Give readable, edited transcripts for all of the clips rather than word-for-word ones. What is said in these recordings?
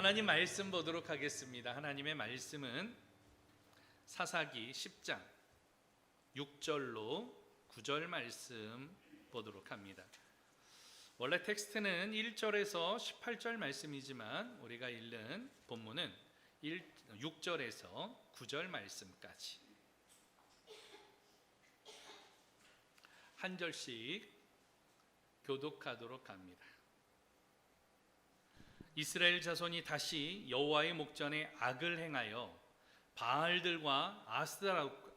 하나님 말씀 보도록 하겠습니다. 하나님의 말씀은 사사기 10장 6절로 9절 말씀 보도록 합니다. 원래 텍스트는 1절에서 18절 말씀이지만 우리가 읽는 본문은 6절에서 9절 말씀까지 한 절씩 교독하도록 합니다. 이스라엘 자손이 다시 여호와의 목전에 악을 행하여 바알들과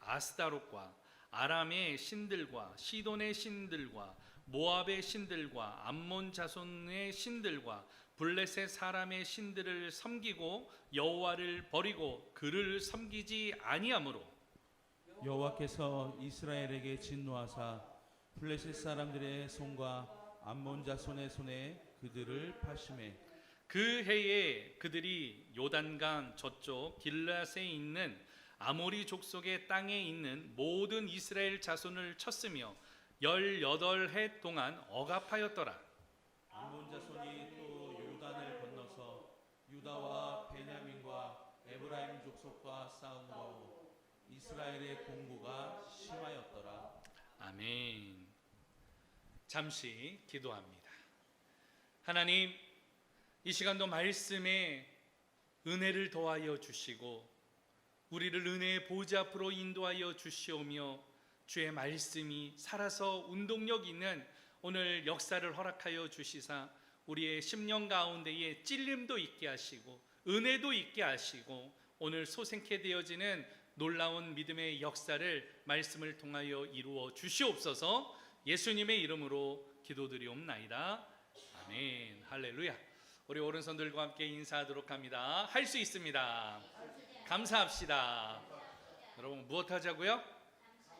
아스다롯과 아람의 신들과 시돈의 신들과 모압의 신들과 암몬 자손의 신들과 블레셋 사람의 신들을 섬기고 여호와를 버리고 그를 섬기지 아니하므로 여호와께서 이스라엘에게 진노하사 블레셋 사람들의 손과 암몬 자손의 손에 그들을 파심해 그 해에 그들이 요단강 저쪽 길앗에 있는 아모리 족속의 땅에 있는 모든 이스라엘 자손을 쳤으며 18해 동안 억압하였더라. 암몬 자손이 또 요단을 건너서 유다와 베냐민과 에브라임 족속과 싸움으로 이스라엘의 공고가 심하였더라. 아멘. 잠시 기도합니다. 하나님, 이 시간도 말씀에 은혜를 더하여 주시고 우리를 은혜의 보좌 앞으로 인도하여 주시오며 주의 말씀이 살아서 운동력 있는 오늘 역사를 허락하여 주시사 우리의 심령 가운데에 찔림도 있게 하시고 은혜도 있게 하시고 오늘 소생케 되어지는 놀라운 믿음의 역사를 말씀을 통하여 이루어 주시옵소서. 예수님의 이름으로 기도드리옵나이다. 아멘. 할렐루야. 우리 오른손들과 함께 인사하도록 합니다. 할 수 있습니다. 감사합시다. 여러분 무엇 하자고요?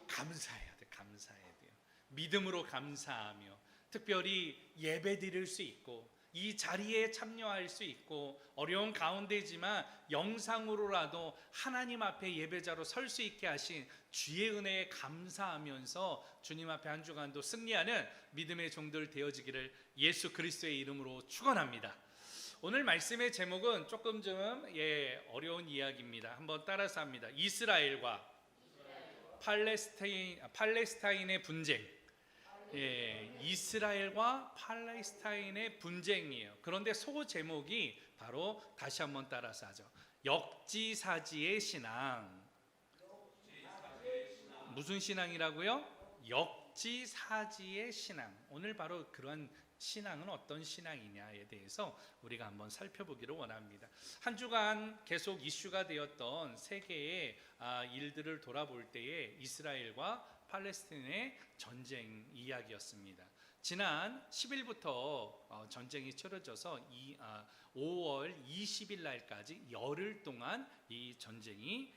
감사해야 돼. 감사해야 돼요. 믿음으로 감사하며 특별히 예배 드릴 수 있고 이 자리에 참여할 수 있고 어려운 가운데지만 영상으로라도 하나님 앞에 예배자로 설 수 있게 하신 주의 은혜에 감사하면서 주님 앞에 한 주간도 승리하는 믿음의 종들 되어지기를 예수 그리스도의 이름으로 축원합니다. 오늘 말씀의 제목은 조금 좀 어려운 이야기입니다. 한번 따라서 합니다. 이스라엘과 팔레스타인의 분쟁. 이스라엘과 팔레스타인의 분쟁이에요. 그런데 소 제목이 바로 다시 한번 따라서 하죠. 역지사지의 신앙. 무슨 신앙이라고요? 역지사지의 신앙. 오늘 바로 그런 신앙은 어떤 신앙이냐에 대해서 우리가 한번 살펴보기를 원합니다. 한 주간 계속 이슈가 되었던 세계의 일들을 돌아볼 때에 이스라엘과 팔레스타인의 전쟁 이야기였습니다. 지난 10일부터 전쟁이 치러져서 5월 20일 날까지 열흘 동안 이 전쟁이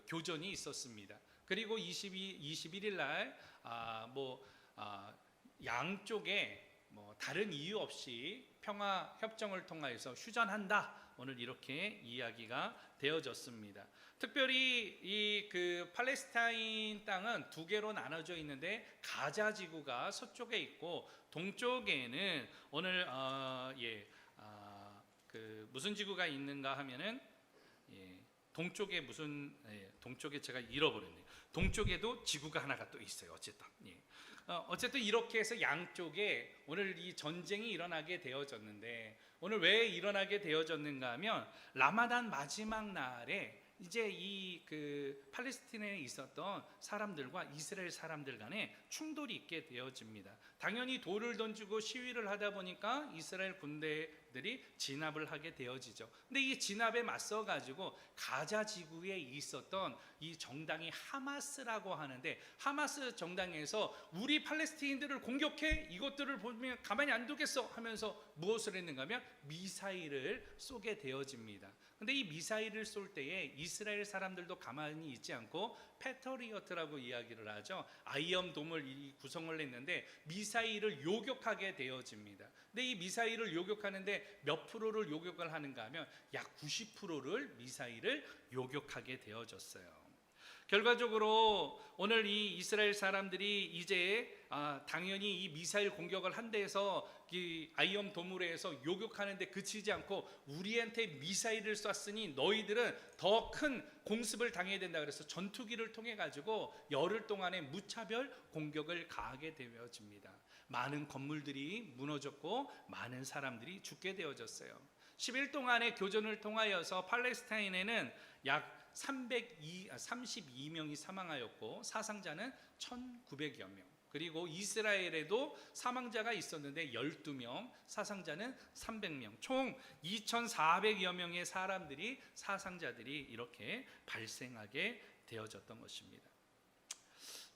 교전이 있었습니다. 그리고 21일 날 양쪽에 다른 이유 없이 평화 협정을 통하여서 휴전한다. 오늘 이렇게 이야기가 되어졌습니다. 특별히 이 팔레스타인 땅은 두 개로 나눠져 있는데 가자 지구가 서쪽에 있고 동쪽에는 오늘 무슨 지구가 있는가 하면은 동쪽에 동쪽에 제가 잃어버렸네요. 동쪽에도 지구가 하나가 또 있어요. 어쨌든 이렇게 해서 양쪽에 오늘 이 전쟁이 일어나게 되어졌는데 오늘 왜 일어나게 되어졌는가 하면 라마단 마지막 날에 이제 이 팔레스타인에 있었던 사람들과 이스라엘 사람들 간에 충돌이 있게 되어집니다. 당연히 돌을 던지고 시위를 하다 보니까 이스라엘 군대들이 진압을 하게 되어지죠. 근데 이 진압에 맞서 가지고 가자 지구에 있었던 이 정당이 하마스라고 하는데 하마스 정당에서 우리 팔레스타인들을 공격해 이것들을 보면 가만히 안 두겠어 하면서 무엇을 했는가 하면 미사일을 쏘게 되어집니다. 근데 이 미사일을 쏠 때에 이스라엘 사람들도 가만히 있지 않고 패트리어트라고 이야기를 하죠. 아이언돔을 구성을 했는데 미사일을 요격하게 되어집니다. 근데 이 미사일을 요격하는데 몇 프로를 요격을 하는가 하면 약 90%를 미사일을 요격하게 되어졌어요. 결과적으로 오늘 이 이스라엘 사람들이 이제 당연히 이 미사일 공격을 한 데에서 이 아이엄 도물에서 요격하는데 그치지 않고 우리한테 미사일을 쐈으니 너희들은 더 큰 공습을 당해야 된다 그래서 전투기를 통해 가지고 열흘 동안에 무차별 공격을 가하게 되어집니다. 많은 건물들이 무너졌고 많은 사람들이 죽게 되어졌어요. 10일 동안의 교전을 통하여서 팔레스타인에는 약 32명이 사망하였고 사상자는 1,900여 명. 그리고 이스라엘에도 사망자가 있었는데 12명, 사상자는 300명. 총 2,400여 명의 사람들이 사상자들이 이렇게 발생하게 되어졌던 것입니다.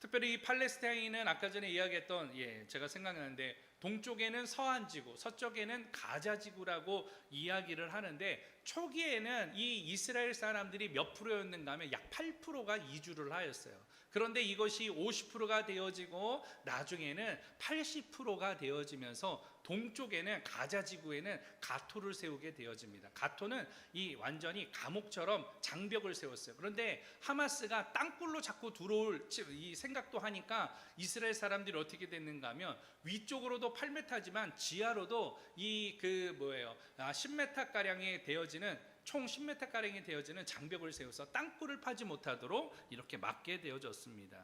특별히 이 팔레스타인은 아까 전에 이야기했던 제가 생각나는데 동쪽에는 서한지구, 서쪽에는 가자지구라고 이야기를 하는데 초기에는 이 이스라엘 사람들이 몇 프로였는가 하면 약 8%가 이주를 하였어요. 그런데 이것이 50%가 되어지고 나중에는 80%가 되어지면서 동쪽에는 가자지구에는 가토를 세우게 되어집니다. 가토는 이 완전히 감옥처럼 장벽을 세웠어요. 그런데 하마스가 땅굴로 자꾸 들어올 이 생각도 하니까 이스라엘 사람들이 어떻게 됐는가 하면 위쪽으로도 8m지만 지하로도 10m 가량이 되어지는 총 10m 가량이 되어지는 장벽을 세워서 땅굴을 파지 못하도록 이렇게 막게 되어졌습니다.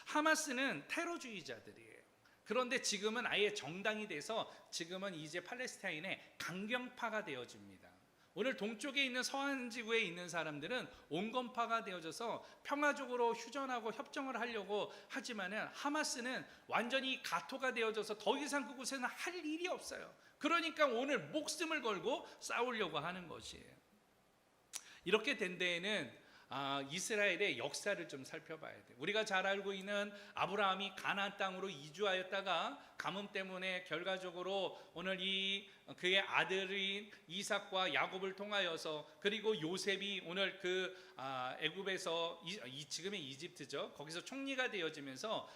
하마스는 테러주의자들이에요. 그런데 지금은 아예 정당이 돼서 지금은 이제 팔레스타인의 강경파가 되어집니다. 오늘 동쪽에 있는 서한지구에 있는 사람들은 온건파가 되어져서 평화적으로 휴전하고 협정을 하려고 하지만은 하마스는 완전히 가토가 되어져서 더 이상 그곳에는 할 일이 없어요. 그러니까 오늘 목숨을 걸고 싸우려고 하는 것이에요. 이렇게 된 데에는 이스라엘의 역사를 좀 살펴봐야 돼요. 우리가 잘 알고 있는 아브라함이 가나안 땅으로 이주하였다가 가뭄 때문에 결과적으로 오늘 그의 아들인 이삭과 야곱을 통하여서 그리고 요셉이 오늘 애굽에서 지금의 이집트죠. 거기서 총리가 되어지면서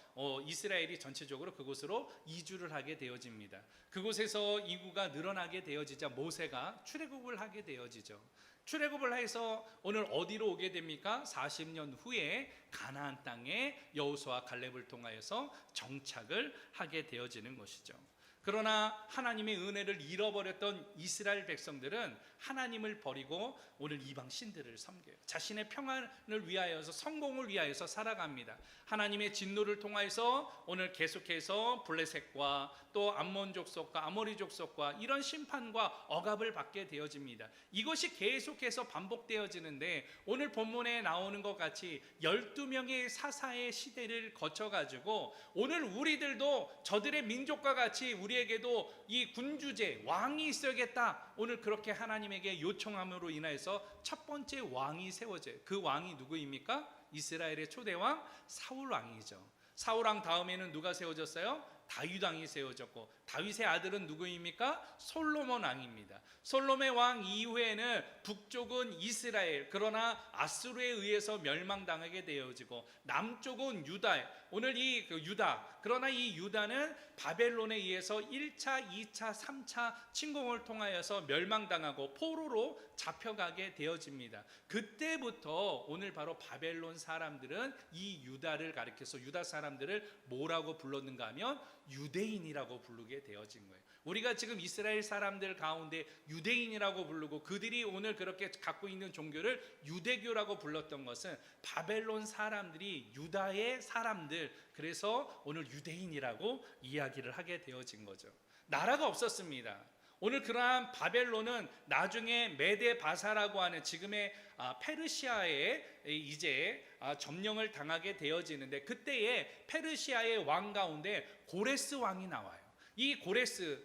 이스라엘이 전체적으로 그곳으로 이주를 하게 되어집니다. 그곳에서 인구가 늘어나게 되어지자 모세가 출애굽을 하게 되어지죠. 출애굽을 해서 오늘 어디로 오게 됩니까? 40년 후에 가나안 땅에 여호수아 갈렙을 통하여서 정착을 하게 되어지는 것이죠. 그러나 하나님의 은혜를 잃어버렸던 이스라엘 백성들은 하나님을 버리고 오늘 이방 신들을 섬겨요. 자신의 평안을 위하여서 성공을 위하여서 살아갑니다. 하나님의 진노를 통하여서 오늘 계속해서 블레셋과 또 암몬 족속과 아모리 족속과 이런 심판과 억압을 받게 되어집니다. 이것이 계속해서 반복되어지는데 오늘 본문에 나오는 것 같이 12명의 사사의 시대를 거쳐가지고 오늘 우리들도 저들의 민족과 같이 우리에게도 이 군주제 왕이 있어야겠다. 오늘 그렇게 하나님에게 요청함으로 인하여서 첫 번째 왕이 세워져요. 그 왕이 누구입니까? 이스라엘의 초대왕 사울 왕이죠. 사울 왕 다음에는 누가 세워졌어요? 다윗 왕이 세워졌고 다윗의 아들은 누구입니까? 솔로몬 왕입니다. 솔로몬 왕 이후에는 북쪽은 이스라엘, 그러나 아수르에 의해서 멸망당하게 되어지고 남쪽은 유다. 오늘 유다, 그러나 이 유다는 바벨론에 의해서 1차, 2차, 3차 침공을 통하여서 멸망당하고 포로로 잡혀가게 되어집니다. 그때부터 오늘 바로 바벨론 사람들은 이 유다를 가리켜서 유다 사람들을 뭐라고 불렀는가 하면 유대인이라고 부르게 되어진 거예요. 우리가 지금 이스라엘 사람들 가운데 유대인이라고 부르고 그들이 오늘 그렇게 갖고 있는 종교를 유대교라고 불렀던 것은 바벨론 사람들이 유다의 사람들, 그래서 오늘 유대인이라고 이야기를 하게 되어진 거죠. 나라가 없었습니다. 오늘 그러한 바벨론은 나중에 메데바사라고 하는 지금의 페르시아에 이제 점령을 당하게 되어지는데 그때에 페르시아의 왕 가운데 고레스 왕이 나와요. 이 고레스,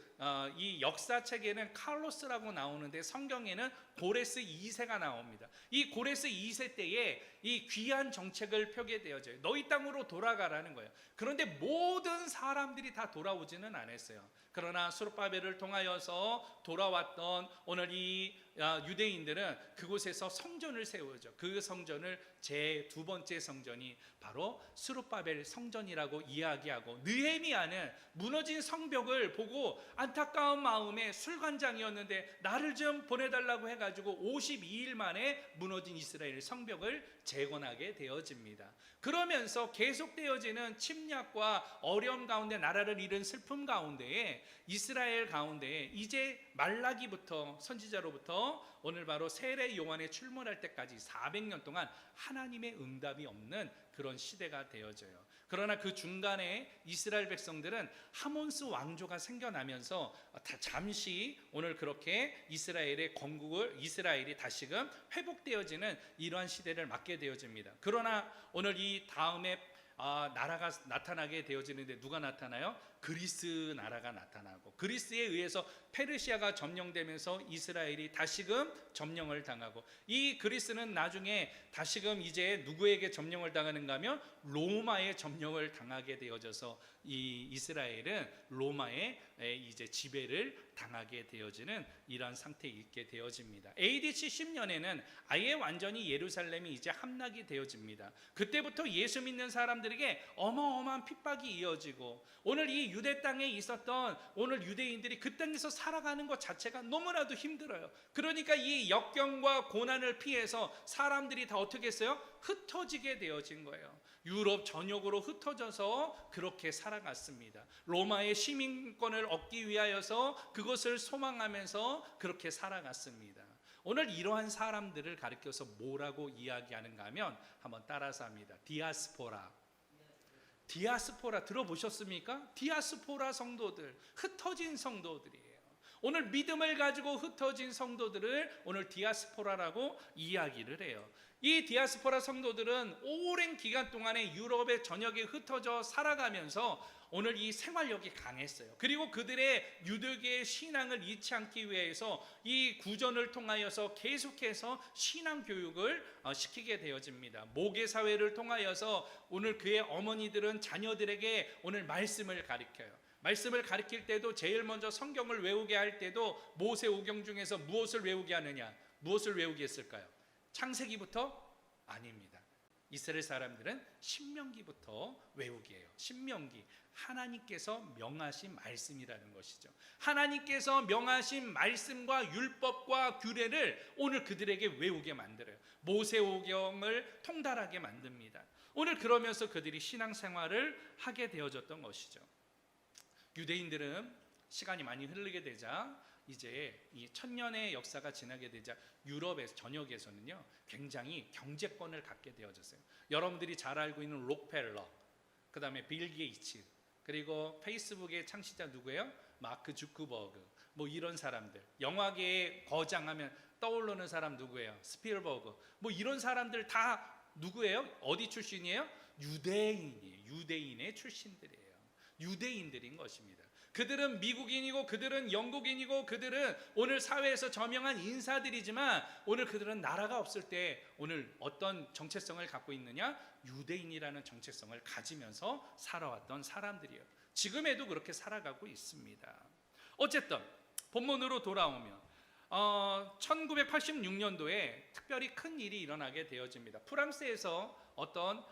이 역사책에는 칼로스라고 나오는데 성경에는 고레스 2세가 나옵니다. 이 고레스 2세 때에 이 귀한 정책을 펴게 되어져요. 너희 땅으로 돌아가라는 거예요. 그런데 모든 사람들이 다 돌아오지는 않았어요. 그러나 스룹바벨을 통하여서 돌아왔던 오늘 이 유대인들은 그곳에서 성전을 세우죠. 그 성전을 제 두 번째 성전이 바로 스룹바벨 성전이라고 이야기하고 느헤미야는 무너진 성벽을 보고 안타까운 마음에 술관장이었는데 나를 좀 보내달라고 해가지고 52일 만에 무너진 이스라엘 성벽을 재건하게 되어집니다. 그러면서 계속되어지는 침략과 어려움 가운데 나라를 잃은 슬픔 가운데에 이스라엘 가운데에 이제 말라기부터 선지자로부터 오늘 바로 세례 요한의 출몰할 때까지 400년 동안 하나님의 응답이 없는 그런 시대가 되어져요. 그러나 그 중간에 이스라엘 백성들은 하몬스 왕조가 생겨나면서 잠시 오늘 그렇게 이스라엘의 건국을 이스라엘이 다시금 회복되어지는 이러한 시대를 맞게 되어집니다. 그러나 오늘 이 다음에 나라가 나타나게 되어지는데 누가 나타나요? 그리스 나라가 나타나고 그리스에 의해서 페르시아가 점령되면서 이스라엘이 다시금 점령을 당하고 이 그리스는 나중에 다시금 이제 누구에게 점령을 당하는가 하면 로마의 점령을 당하게 되어져서 이 이스라엘은 로마의 이제 지배를 당하게 되어지는 이러한 상태에 있게 되어집니다. AD 70년에는 아예 완전히 예루살렘이 이제 함락이 되어집니다. 그때부터 예수 믿는 사람들에게 어마어마한 핍박이 이어지고 오늘 이 유대 땅에 있었던 오늘 유대인들이 그 땅에서 살아가는 것 자체가 너무나도 힘들어요. 그러니까 이 역경과 고난을 피해서 사람들이 다 어떻게 했어요? 흩어지게 되어진 거예요. 유럽 전역으로 흩어져서 그렇게 살아갔습니다. 로마의 시민권을 얻기 위하여서 그것을 소망하면서 그렇게 살아갔습니다. 오늘 이러한 사람들을 가리켜서 뭐라고 이야기하는가 하면 한번 따라서 합니다. 디아스포라. 디아스포라 들어보셨습니까? 디아스포라 성도들, 흩어진 성도들이에요. 오늘 믿음을 가지고 흩어진 성도들을 오늘 디아스포라라고 이야기를 해요. 이 디아스포라 성도들은 오랜 기간 동안에 유럽의 전역에 흩어져 살아가면서 오늘 이 생활력이 강했어요. 그리고 그들의 유대교의 신앙을 잃지 않기 위해서 이 구전을 통하여서 계속해서 신앙 교육을 시키게 되어집니다. 모계 사회를 통하여서 오늘 그의 어머니들은 자녀들에게 오늘 말씀을 가르쳐요. 말씀을 가르칠 때도 제일 먼저 성경을 외우게 할 때도 모세오경 중에서 무엇을 외우게 하느냐? 무엇을 외우게 했을까요? 창세기부터? 아닙니다. 이스라엘 사람들은 신명기부터 외우게 해요. 신명기, 하나님께서 명하신 말씀이라는 것이죠. 하나님께서 명하신 말씀과 율법과 규례를 오늘 그들에게 외우게 만들어요. 모세오경을 통달하게 만듭니다. 오늘 그러면서 그들이 신앙생활을 하게 되어졌던 것이죠. 유대인들은 시간이 많이 흐르게 되자 이제 이 1000년의 역사가 지나게 되자 유럽의 전역에서는요 굉장히 경제권을 갖게 되어졌어요. 여러분들이 잘 알고 있는 록펠러, 그 다음에 빌 게이츠, 그리고 페이스북의 창시자 누구예요? 마크 주크버그, 뭐 이런 사람들. 영화계의 거장하면 떠오르는 사람 누구예요? 스필버그. 뭐 이런 사람들 다 누구예요? 어디 출신이에요? 유대인이에요. 유대인의 출신들이에요. 유대인들인 것입니다. 그들은 미국인이고 그들은 영국인이고 그들은 오늘 사회에서 저명한 인사들이지만 오늘 그들은 나라가 없을 때 오늘 어떤 정체성을 갖고 있느냐? 유대인이라는 정체성을 가지면서 살아왔던 사람들이에요. 지금에도 그렇게 살아가고 있습니다. 어쨌든 본문으로 돌아오면 1986년도에 특별히 큰 일이 일어나게 되어집니다. 프랑스에서 어떤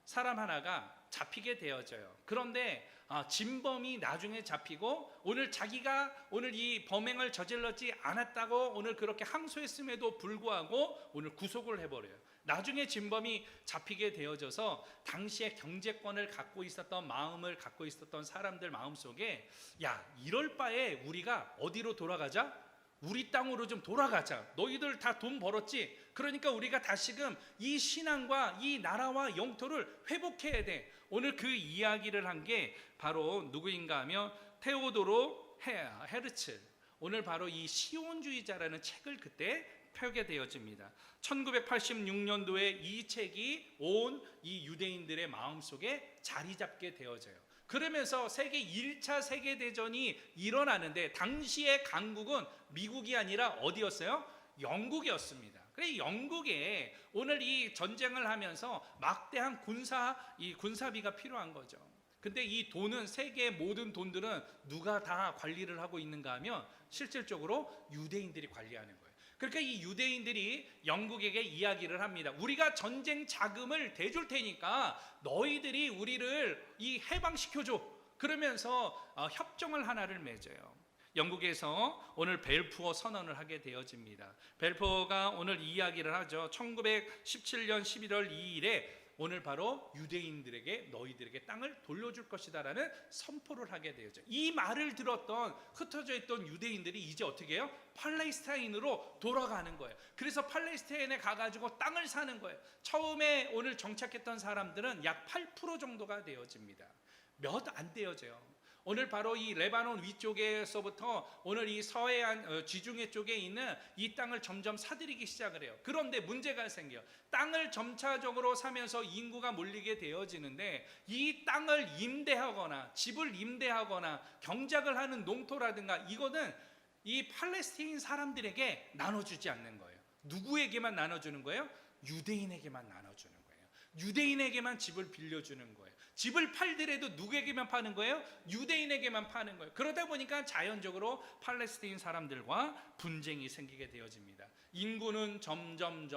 사람 하나가 잡히게 되어져요. 그런데 진범이 나중에 잡히고 오늘 자기가 오늘 이 범행을 저질렀지 않았다고 오늘 그렇게 항소했음에도 불구하고 오늘 구속을 해버려요. 나중에 진범이 잡히게 되어져서 당시에 경제권을 갖고 있었던 마음을 갖고 있었던 사람들 마음속에 야 이럴 바에 우리가 어디로 돌아가자? 우리 땅으로 좀 돌아가자. 너희들 다 돈 벌었지? 그러니까 우리가 다시금 이 신앙과 이 나라와 영토를 회복해야 돼. 오늘 그 이야기를 한 게 바로 누구인가 하면 테오도로 헤르츠. 오늘 바로 이 시온주의자라는 책을 그때 펴게 되어집니다. 1986년도에 이 책이 온 이 유대인들의 마음속에 자리 잡게 되어져요. 그러면서 1차 세계대전이 일어나는데 당시의 강국은 미국이 아니라 어디였어요? 영국이었습니다. 그래 영국에 오늘 이 전쟁을 하면서 막대한 군사비가 필요한 거죠. 근데 이 돈은 세계의 모든 돈들은 누가 다 관리를 하고 있는가 하면 실질적으로 유대인들이 관리하는 거예요. 그러니까 이 유대인들이 영국에게 이야기를 합니다. 우리가 전쟁 자금을 대줄 테니까 너희들이 우리를 해방시켜줘. 그러면서 협정을 하나를 맺어요. 영국에서 오늘 벨푸어 선언을 하게 되어집니다. 벨푸어가 오늘 이야기를 하죠. 1917년 11월 2일에 오늘 바로 유대인들에게 너희들에게 땅을 돌려줄 것이다라는 선포를 하게 되었죠. 이 말을 들었던 흩어져 있던 유대인들이 이제 어떻게 해요? 팔레스타인으로 돌아가는 거예요. 그래서 팔레스타인에 가가지고 땅을 사는 거예요. 처음에 오늘 정착했던 사람들은 약 8% 정도가 되어집니다. 몇 안 되어져요. 오늘 바로 이 레바논 위쪽에서부터 오늘 이 서해안 지중해 쪽에 있는 이 땅을 점점 사들이기 시작을 해요. 그런데 문제가 생겨요. 땅을 점차적으로 사면서 인구가 몰리게 되어지는데 이 땅을 임대하거나 집을 임대하거나 경작을 하는 농토라든가 이거는 이 팔레스타인 사람들에게 나눠주지 않는 거예요. 누구에게만 나눠주는 거예요? 유대인에게만 나눠주는 거예요. 유대인에게만 집을 빌려주는 거예요. 집을 팔더라도 누구에게만 파는 거예요? 유대인에게만 파는 거예요. 그러다 보니까 자연적으로 팔레스타인 사람들과 분쟁이 생기게 되어집니다. 인구는 점점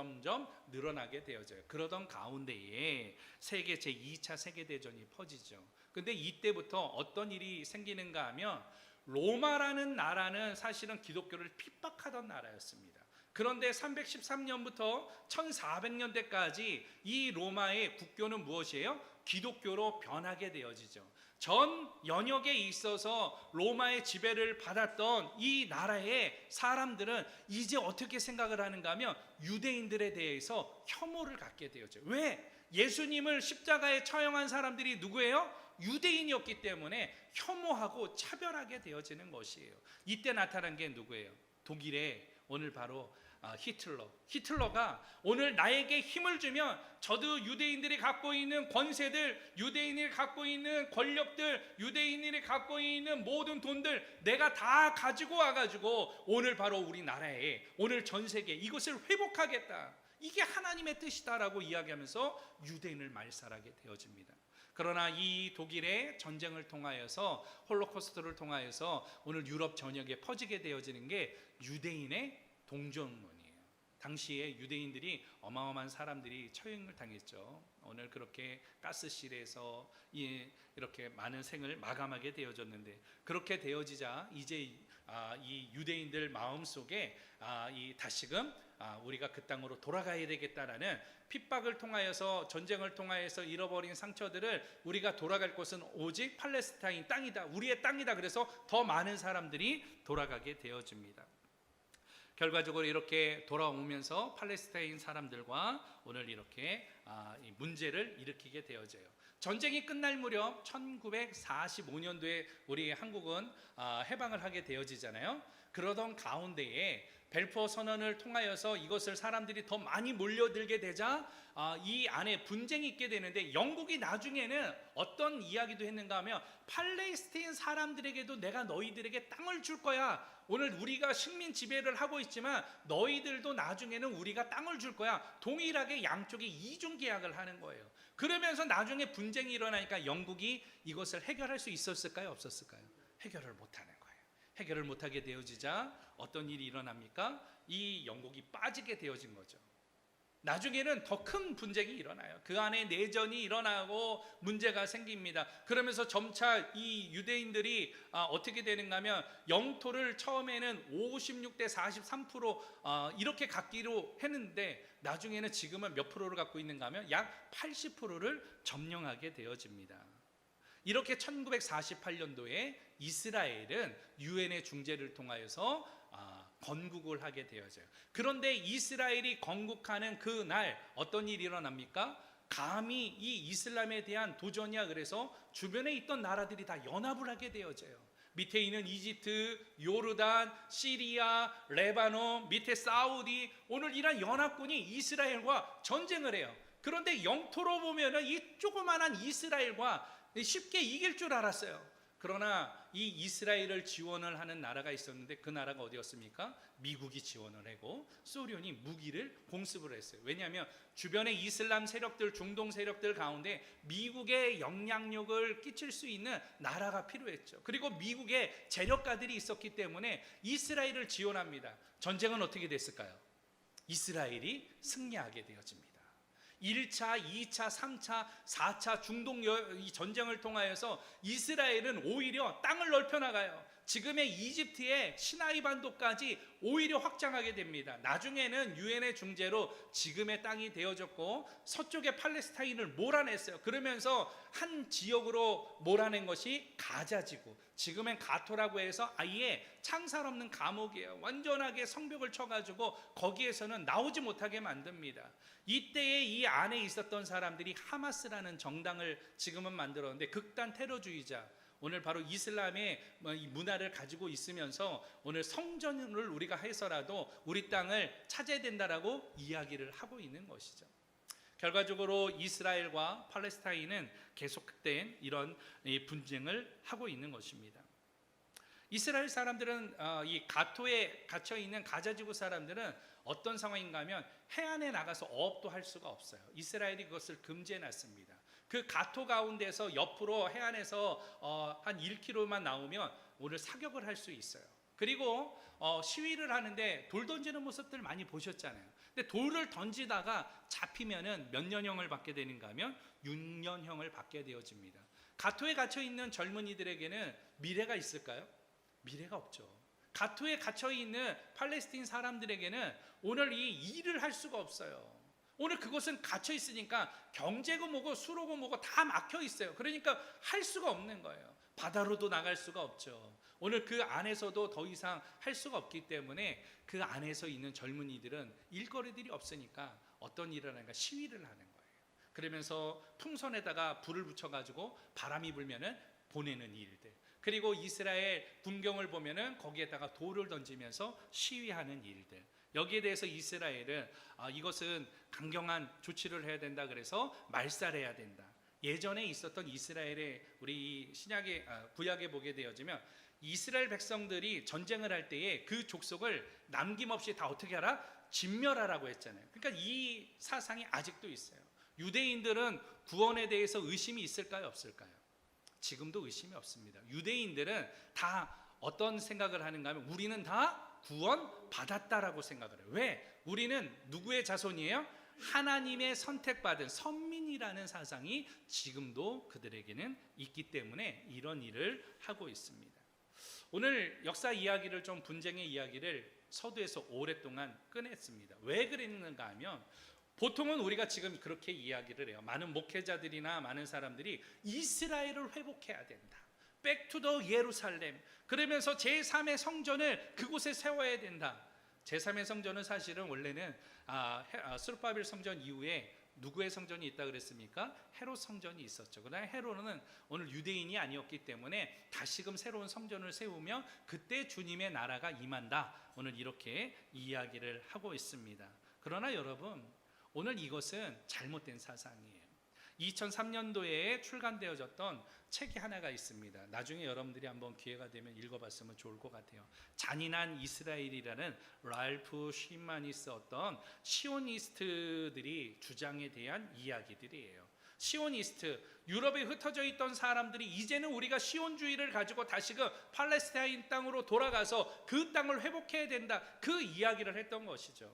늘어나게 되어져요. 그러던 가운데에 세계 제2차 세계대전이 퍼지죠. 근데 이때부터 어떤 일이 생기는가 하면 로마라는 나라는 사실은 기독교를 핍박하던 나라였습니다. 그런데 313년부터 1400년대까지 이 로마의 국교는 무엇이에요? 기독교로 변하게 되어지죠. 전 연역에 있어서 로마의 지배를 받았던 이 나라의 사람들은 이제 어떻게 생각을 하는가 하면 유대인들에 대해서 혐오를 갖게 되었죠. 왜? 예수님을 십자가에 처형한 사람들이 누구예요? 유대인이었기 때문에 혐오하고 차별하게 되어지는 것이에요. 이때 나타난 게 누구예요? 독일의 오늘 바로 히틀러가 오늘 나에게 힘을 주면 저도 유대인들이 갖고 있는 권세들, 유대인이 갖고 있는 권력들, 유대인이 갖고 있는 모든 돈들 내가 다 가지고 와가지고 오늘 바로 우리나라에 오늘 전 세계 이것을 회복하겠다. 이게 하나님의 뜻이다라고 이야기하면서 유대인을 말살하게 되어집니다. 그러나 이 독일의 전쟁을 통하여서 홀로코스트를 통하여서 오늘 유럽 전역에 퍼지게 되어지는 게 유대인의 동정론이에요. 당시에 유대인들이 어마어마한 사람들이 처형을 당했죠. 오늘 그렇게 가스실에서 이렇게 많은 생을 마감하게 되어졌는데 그렇게 되어지자 이제 이 유대인들 마음속에 다시금 우리가 그 땅으로 돌아가야 되겠다라는 핍박을 통하여서 전쟁을 통하여서 잃어버린 상처들을 우리가 돌아갈 곳은 오직 팔레스타인 땅이다. 우리의 땅이다. 그래서 더 많은 사람들이 돌아가게 되어집니다. 결과적으로 이렇게 돌아오면서 팔레스타인 사람들과 오늘 이렇게 이 문제를 일으키게 되어져요. 전쟁이 끝날 무렵 1945년도에 우리 한국은 해방을 하게 되어지잖아요. 그러던 가운데에 벨푸어 선언을 통하여서 이것을 사람들이 더 많이 몰려들게 되자 이 안에 분쟁이 있게 되는데 영국이 나중에는 어떤 이야기도 했는가 하면 팔레스타인 사람들에게도 내가 너희들에게 땅을 줄 거야. 오늘 우리가 식민 지배를 하고 있지만 너희들도 나중에는 우리가 땅을 줄 거야. 동일하게 양쪽이 이중 계약을 하는 거예요. 그러면서 나중에 분쟁이 일어나니까 영국이 이것을 해결할 수 있었을까요? 없었을까요? 해결을 못하는 거예요. 해결을 못하게 되어지자 어떤 일이 일어납니까? 이 영국이 빠지게 되어진 거죠. 나중에는 더 큰 분쟁이 일어나요. 그 안에 내전이 일어나고 문제가 생깁니다. 그러면서 점차 이 유대인들이 어떻게 되는가 하면 영토를 처음에는 56대 43% 이렇게 갖기로 했는데 나중에는 지금은 몇 프로를 갖고 있는가 하면 약 80%를 점령하게 되어집니다. 이렇게 1948년도에 이스라엘은 유엔의 중재를 통하여서 건국을 하게 되어져요. 그런데 이스라엘이 건국하는 그 날 어떤 일이 일어납니까? 감히 이 이슬람에 대한 도전이야 그래서 주변에 있던 나라들이 다 연합을 하게 되어져요. 밑에 있는 이집트, 요르단, 시리아, 레바논, 밑에 사우디 오늘 이런 연합군이 이스라엘과 전쟁을 해요. 그런데 영토로 보면은 이 조그만한 이스라엘과 쉽게 이길 줄 알았어요. 그러나 이 이스라엘을 지원을 하는 나라가 있었는데 그 나라가 어디였습니까? 미국이 지원을 하고 소련이 무기를 공습을 했어요. 왜냐하면 주변의 이슬람 세력들, 중동 세력들 가운데 미국의 영향력을 끼칠 수 있는 나라가 필요했죠. 그리고 미국의 재력가들이 있었기 때문에 이스라엘을 지원합니다. 전쟁은 어떻게 됐을까요? 이스라엘이 승리하게 되어집니다. 1차, 2차, 3차, 4차 중동 이 전쟁을 통하여서 이스라엘은 오히려 땅을 넓혀 나가요. 지금의 이집트의 시나이 반도까지 오히려 확장하게 됩니다. 나중에는 유엔의 중재로 지금의 땅이 되어졌고 서쪽의 팔레스타인을 몰아냈어요. 그러면서 한 지역으로 몰아낸 것이 가자지구, 지금은 가토라고 해서 아예 창살 없는 감옥이에요. 완전하게 성벽을 쳐가지고 거기에서는 나오지 못하게 만듭니다. 이때에 이 안에 있었던 사람들이 하마스라는 정당을 지금은 만들었는데, 극단 테러주의자, 오늘 바로 이슬람의 이 문화를 가지고 있으면서 오늘 성전을 우리가 해서라도 우리 땅을 차지해야 된다라고 이야기를 하고 있는 것이죠. 결과적으로 이스라엘과 팔레스타인은 계속된 이런 분쟁을 하고 있는 것입니다. 이스라엘 사람들은 이 가토에 갇혀 있는 가자지구 사람들은 어떤 상황인가 하면 해안에 나가서 어업도 할 수가 없어요. 이스라엘이 그것을 금지해 놨습니다. 그 가토 가운데서 옆으로 해안에서 한 1km만 나오면 오늘 사격을 할 수 있어요. 그리고 시위를 하는데 돌 던지는 모습들 많이 보셨잖아요. 근데 돌을 던지다가 잡히면은 몇 년형을 받게 되는가 하면 6년형을 받게 되어집니다. 가토에 갇혀 있는 젊은이들에게는 미래가 있을까요? 미래가 없죠. 가토에 갇혀 있는 팔레스타인 사람들에게는 오늘 이 일을 할 수가 없어요. 오늘 그곳은 갇혀 있으니까 경제고 뭐고 수로고 뭐고 다 막혀 있어요. 그러니까 할 수가 없는 거예요. 바다로도 나갈 수가 없죠. 오늘 그 안에서도 더 이상 할 수가 없기 때문에 그 안에서 있는 젊은이들은 일거리들이 없으니까 어떤 일을 하는가, 시위를 하는 거예요. 그러면서 풍선에다가 불을 붙여가지고 바람이 불면은 보내는 일들, 그리고 이스라엘 군경을 보면은 거기에다가 돌을 던지면서 시위하는 일들, 여기에 대해서 이스라엘은 이것은 강경한 조치를 해야 된다, 그래서 말살해야 된다. 예전에 있었던 이스라엘의 우리 신약의 구약에 보게 되어지면 이스라엘 백성들이 전쟁을 할 때에 그 족속을 남김없이 다 어떻게 하라? 진멸하라고 했잖아요. 그러니까 이 사상이 아직도 있어요. 유대인들은 구원에 대해서 의심이 있을까요, 없을까요? 지금도 의심이 없습니다. 유대인들은 다 어떤 생각을 하는가 하면 우리는 다 구원 받았다라고 생각을 해요. 왜? 우리는 누구의 자손이에요? 하나님의 선택받은 선민이라는 사상이 지금도 그들에게는 있기 때문에 이런 일을 하고 있습니다. 오늘 역사 이야기를 좀, 분쟁의 이야기를 서두에서 오랫동안 꺼냈습니다. 왜 그랬는가 하면 보통은 우리가 지금 그렇게 이야기를 해요. 많은 목회자들이나 많은 사람들이 이스라엘을 회복해야 된다, Back to the 예루살렘, 그러면서 제3의 성전을 그곳에 세워야 된다. 제3의 성전은 사실은 원래는 스룹바벨 성전 이후에 누구의 성전이 있다 그랬습니까? 헤롯 성전이 있었죠. 그러나 헤롯은 오늘 유대인이 아니었기 때문에 다시금 새로운 성전을 세우며 그때 주님의 나라가 임한다, 오늘 이렇게 이야기를 하고 있습니다. 그러나 여러분, 오늘 이것은 잘못된 사상이에요. 2003년도에 출간되어졌던 책이 하나가 있습니다. 나중에 여러분들이 한번 기회가 되면 읽어봤으면 좋을 것 같아요. 잔인한 이스라엘이라는 랄프 쉰만이 썼던 시오니스트들이 주장에 대한 이야기들이에요. 시오니스트, 유럽에 흩어져 있던 사람들이 이제는 우리가 시온주의를 가지고 다시금 팔레스타인 땅으로 돌아가서 그 땅을 회복해야 된다, 그 이야기를 했던 것이죠.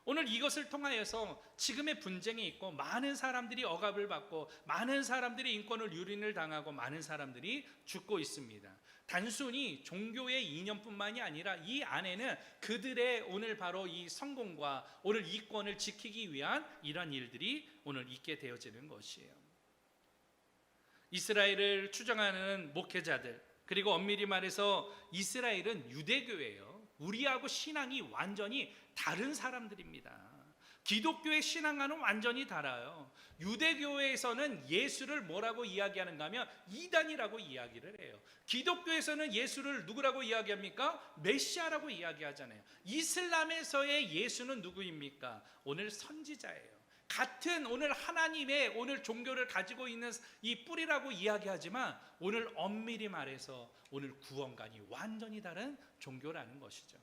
오늘 이것을 통하여서 지금의 분쟁이 있고 많은 사람들이 억압을 받고 많은 사람들이 인권을 유린을 당하고 많은 사람들이 죽고 있습니다. 단순히 종교의 이념뿐만이 아니라 이 안에는 그들의 오늘 바로 이 성공과 오늘 이권을 지키기 위한 이러한 일들이 오늘 있게 되어지는 것이에요. 이스라엘을 추정하는 목회자들, 그리고 엄밀히 말해서 이스라엘은 유대교예요. 우리하고 신앙이 완전히 다른 사람들입니다. 기독교의 신앙과는 완전히 달라요. 유대교에서는 예수를 뭐라고 이야기하는가 하면 이단이라고 이야기를 해요. 기독교에서는 예수를 누구라고 이야기합니까? 메시아라고 이야기하잖아요. 이슬람에서의 예수는 누구입니까? 오늘 선지자예요. 같은 오늘 하나님의 오늘 종교를 가지고 있는 이 뿌리라고 이야기하지만 오늘 엄밀히 말해서 오늘 구원관이 완전히 다른 종교라는 것이죠.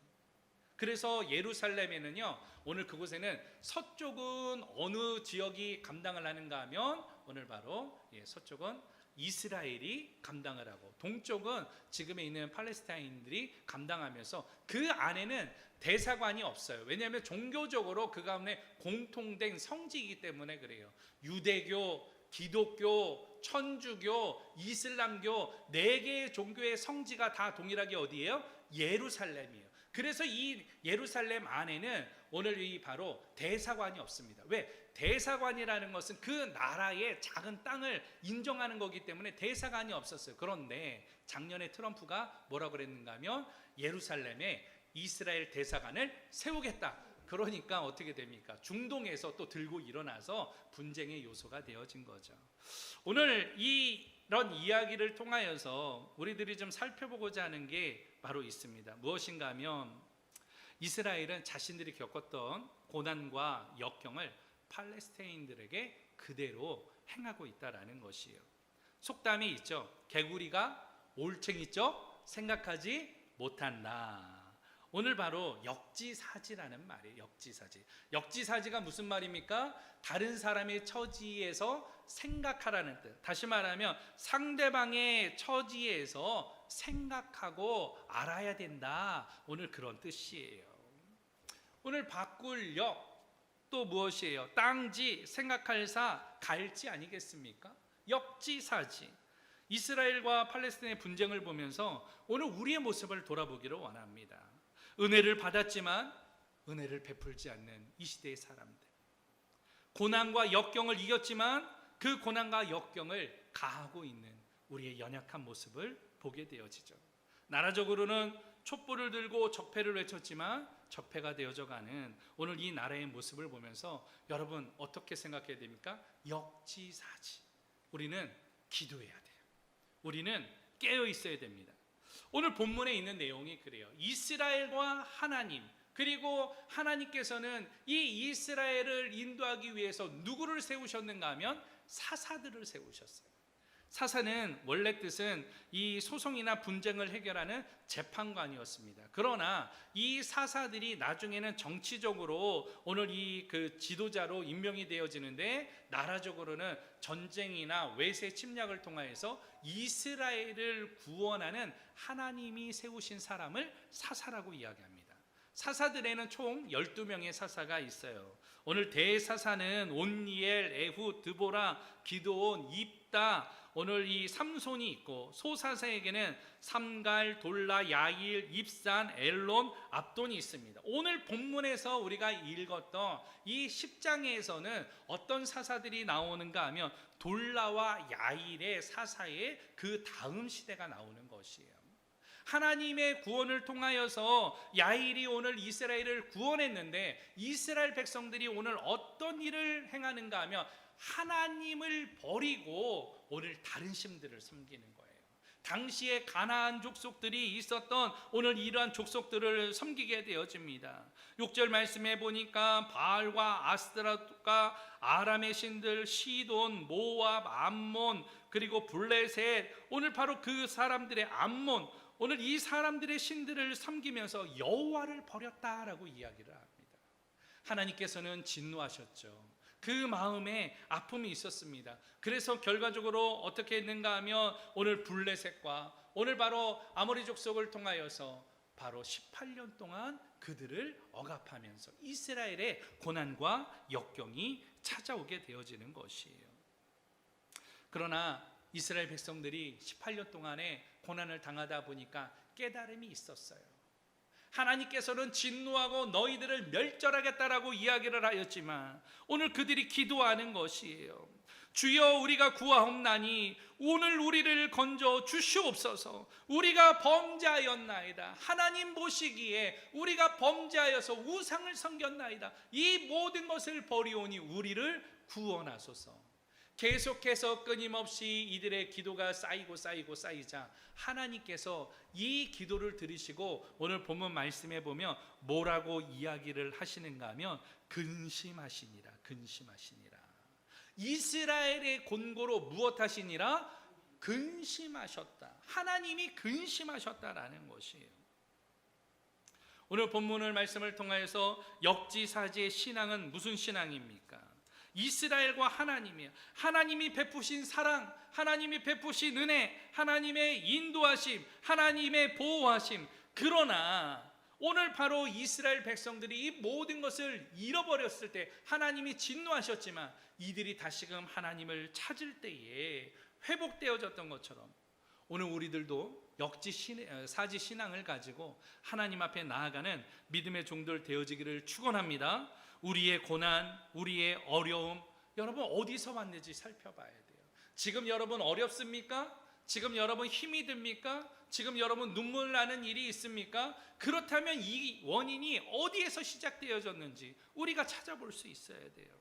그래서 예루살렘에는요, 오늘 그곳에는 서쪽은 어느 지역이 감당을 하는가 하면 오늘 바로 서쪽은 이스라엘이 감당을 하고 동쪽은 지금에 있는 팔레스타인들이 감당하면서 그 안에는 대사관이 없어요. 왜냐하면 종교적으로 그 가운데 공통된 성지이기 때문에 그래요. 유대교, 기독교, 천주교, 이슬람교 4개의 종교의 성지가 다 동일하게 어디예요? 예루살렘이에요. 그래서 이 예루살렘 안에는 오늘 이 바로 대사관이 없습니다. 왜? 대사관이라는 것은 그 나라의 작은 땅을 인정하는 거기 때문에 대사관이 없었어요. 그런데 작년에 트럼프가 뭐라고 그랬는가 하면 예루살렘에 이스라엘 대사관을 세우겠다. 그러니까 어떻게 됩니까? 중동에서 또 들고 일어나서 분쟁의 요소가 되어진 거죠. 오늘 이런 이야기를 통하여서 우리들이 좀 살펴보고자 하는 게 바로 있습니다. 무엇인가 하면 이스라엘은 자신들이 겪었던 고난과 역경을 팔레스타인들에게 그대로 행하고 있다라는 것이에요. 속담이 있죠. 개구리가 올챙이죠 생각하지 못한다. 오늘 바로 역지사지라는 말이에요. 역지사지. 역지사지가 무슨 말입니까? 다른 사람의 처지에서 생각하라는 뜻. 다시 말하면 상대방의 처지에서 생각하고 알아야 된다. 오늘 그런 뜻이에요. 오늘 바꿀 역 또 무엇이에요? 땅지, 생각할 사, 갈지 아니겠습니까? 역지사지. 이스라엘과 팔레스타인의 분쟁을 보면서 오늘 우리의 모습을 돌아보기를 원합니다. 은혜를 받았지만 은혜를 베풀지 않는 이 시대의 사람들, 고난과 역경을 이겼지만 그 고난과 역경을 가하고 있는 우리의 연약한 모습을 보게 되어지죠. 나라적으로는 촛불을 들고 적폐를 외쳤지만 적폐가 되어져 가는 오늘 이 나라의 모습을 보면서 여러분 어떻게 생각해야 됩니까? 역지사지. 우리는 기도해야 돼요. 우리는 깨어 있어야 됩니다. 오늘 본문에 있는 내용이 그래요. 이스라엘과 하나님, 그리고 하나님께서는 이 이스라엘을 인도하기 위해서 누구를 세우셨는가 하면 사사들을 세우셨어요. 사사는 원래 뜻은 이 소송이나 분쟁을 해결하는 재판관이었습니다. 그러나 이 사사들이 나중에는 정치적으로 오늘 이 그 지도자로 임명이 되어지는데 나라적으로는 전쟁이나 외세 침략을 통하여서 이스라엘을 구원하는 하나님이 세우신 사람을 사사라고 이야기합니다. 사사들에는 총 12명의 사사가 있어요. 오늘 대사사는 온니엘, 에훗, 드보라, 기드온, 입다, 오늘 이 삼손이 있고, 소사사에게는 삼갈, 돌라, 야일, 입산, 엘론, 압돈이 있습니다. 오늘 본문에서 우리가 읽었던 이 10장에서는 어떤 사사들이 나오는가 하면 돌라와 야일의 사사의 그 다음 시대가 나오는 것이에요. 하나님의 구원을 통하여서 야일이 오늘 이스라엘을 구원했는데 이스라엘 백성들이 오늘 어떤 일을 행하는가 하면 하나님을 버리고 오늘 다른 신들을 섬기는 거예요. 당시에 가나안 족속들이 있었던 오늘 이러한 족속들을 섬기게 되어집니다. 6절 말씀해 보니까 바알과 아스타롯과 아람의 신들, 시돈, 모압, 암몬, 그리고 블레셋, 오늘 바로 그 사람들의 암몬, 오늘 이 사람들의 신들을 섬기면서 여호와를 버렸다라고 이야기를 합니다. 하나님께서는 진노하셨죠. 그 마음에 아픔이 있었습니다. 그래서 결과적으로 어떻게 했는가 하면 오늘 블레셋과 오늘 바로 아모리 족속을 통하여서 바로 18년 동안 그들을 억압하면서 이스라엘의 고난과 역경이 찾아오게 되어지는 것이에요. 그러나 이스라엘 백성들이 18년 동안에 고난을 당하다 보니까 깨달음이 있었어요. 하나님께서는 진노하고 너희들을 멸절하겠다라고 이야기를 하였지만 오늘 그들이 기도하는 것이에요. 주여 우리가 구하옵나니 오늘 우리를 건져 주시옵소서. 우리가 범죄하였나이다. 하나님 보시기에 우리가 범죄하여서 우상을 섬겼나이다. 이 모든 것을 버리오니 우리를 구원하소서. 계속해서 끊임없이 이들의 기도가 쌓이자 하나님께서 이 기도를 들으시고 오늘 본문 말씀에 보면 뭐라고 이야기를 하시는가 하면 근심하시니라. 이스라엘의 곤고로 무엇하시니라? 근심하셨다. 하나님이 근심하셨다라는 것이에요. 오늘 본문을 말씀을 통하여서 역지사지의 신앙은 무슨 신앙입니까? 이스라엘과 하나님이에요. 하나님이 베푸신 사랑, 하나님이 베푸신 은혜, 하나님의 인도하심, 하나님의 보호하심. 그러나 오늘 바로 이스라엘 백성들이 이 모든 것을 잃어버렸을 때 하나님이 진노하셨지만 이들이 다시금 하나님을 찾을 때에 회복되어졌던 것처럼 오늘 우리들도 사지 신앙을 가지고 하나님 앞에 나아가는 믿음의 종들 되어지기를 축원합니다. 우리의 고난, 우리의 어려움, 여러분 어디서 왔는지 살펴봐야 돼요. 지금 여러분 어렵습니까? 지금 여러분 힘이 듭니까? 지금 여러분 눈물 나는 일이 있습니까? 그렇다면 이 원인이 어디에서 시작되어졌는지 우리가 찾아볼 수 있어야 돼요.